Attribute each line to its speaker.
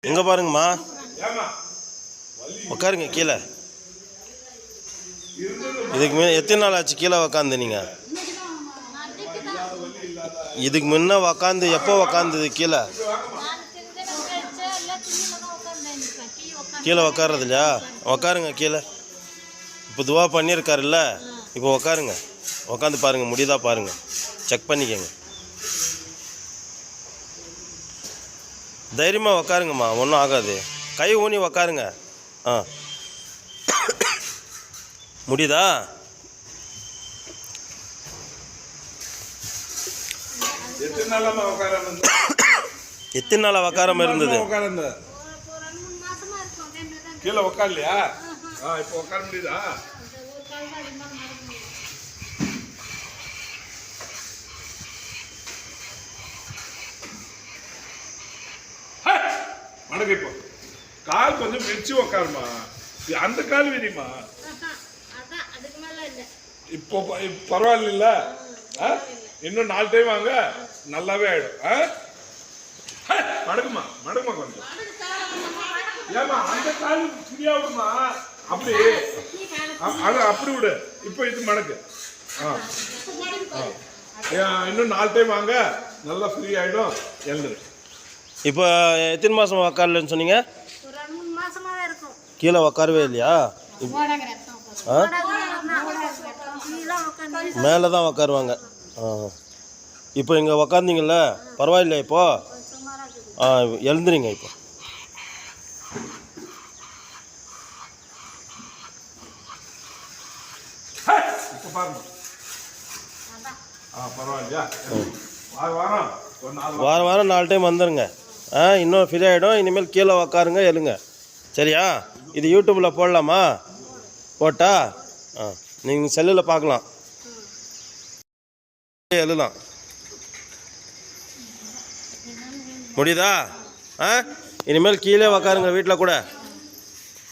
Speaker 1: எங்க பாருங்கம்மா, உட்காருங்க கீழே. இதுக்கு முன்ன எத்தனை நாள் ஆச்சு கீழே உக்காந்து? நீங்கள் இதுக்கு முன்ன உக்காந்து எப்போ உக்காந்தது? கீழே கீழே உக்காறது இல்லையா? உக்காருங்க கீழே. இப்போ துவா பண்ணியிருக்காருல்ல, இப்போ உக்காருங்க. உக்காந்து பாருங்கள், முடியுதா பாருங்கள், செக் பண்ணிக்கோங்க. தைரியமாக உக்காருங்கம்மா, ஒன்றும் ஆகாது. கை ஊனி உக்காருங்க. ஆ, முடியுதா? எத்தனை நாளா உக்காராம இருந்தது?
Speaker 2: கீழே உக்காரலையா? இப்போ உட்கார முடியுதா? மடக்கு. இப்போ கால் கொஞ்சம் வச்சு உக்காருமா. அந்த கால் விரிமா. இப்போ பரவாயில்ல. இன்னும் 4 டைம் வாங்க, நல்லாவே ஆயிடும். மடக்குமா மடக்குமா கொஞ்சம். ஏமா அந்த கால் ஃப்ரீயா விடுமா? அப்படி அப்படி விடு. இப்போ இது மடக்கு. இன்னும் 4 டைம் வாங்க, நல்லா ஃப்ரீ ஆயிடும். எழுந்துரு.
Speaker 1: இப்போ எத்தனை மாதம் உக்காரலன்னு சொன்னீங்க? கீழே உக்காரவே இல்லையா? மேலே தான் உக்காருவாங்க. இப்போ இங்கே உக்காந்தீங்கல்ல, பரவாயில்லையா? இப்போ எழுந்துறீங்க. இப்போ வாரம் வாரம் 4 டைம் வந்துடுங்க. இன்னும் ஃப்ரீ ஆகிடும். இனிமேல் கீழே உக்காருங்க, எழுங்க. சரியா? இது யூடியூப்பில் போடலாமா? போட்டா நீங்கள் செல்லில் பார்க்கலாம், எழுதலாம். முடியுதா? இனிமேல் கீழே உக்காருங்க வீட்டில் கூட.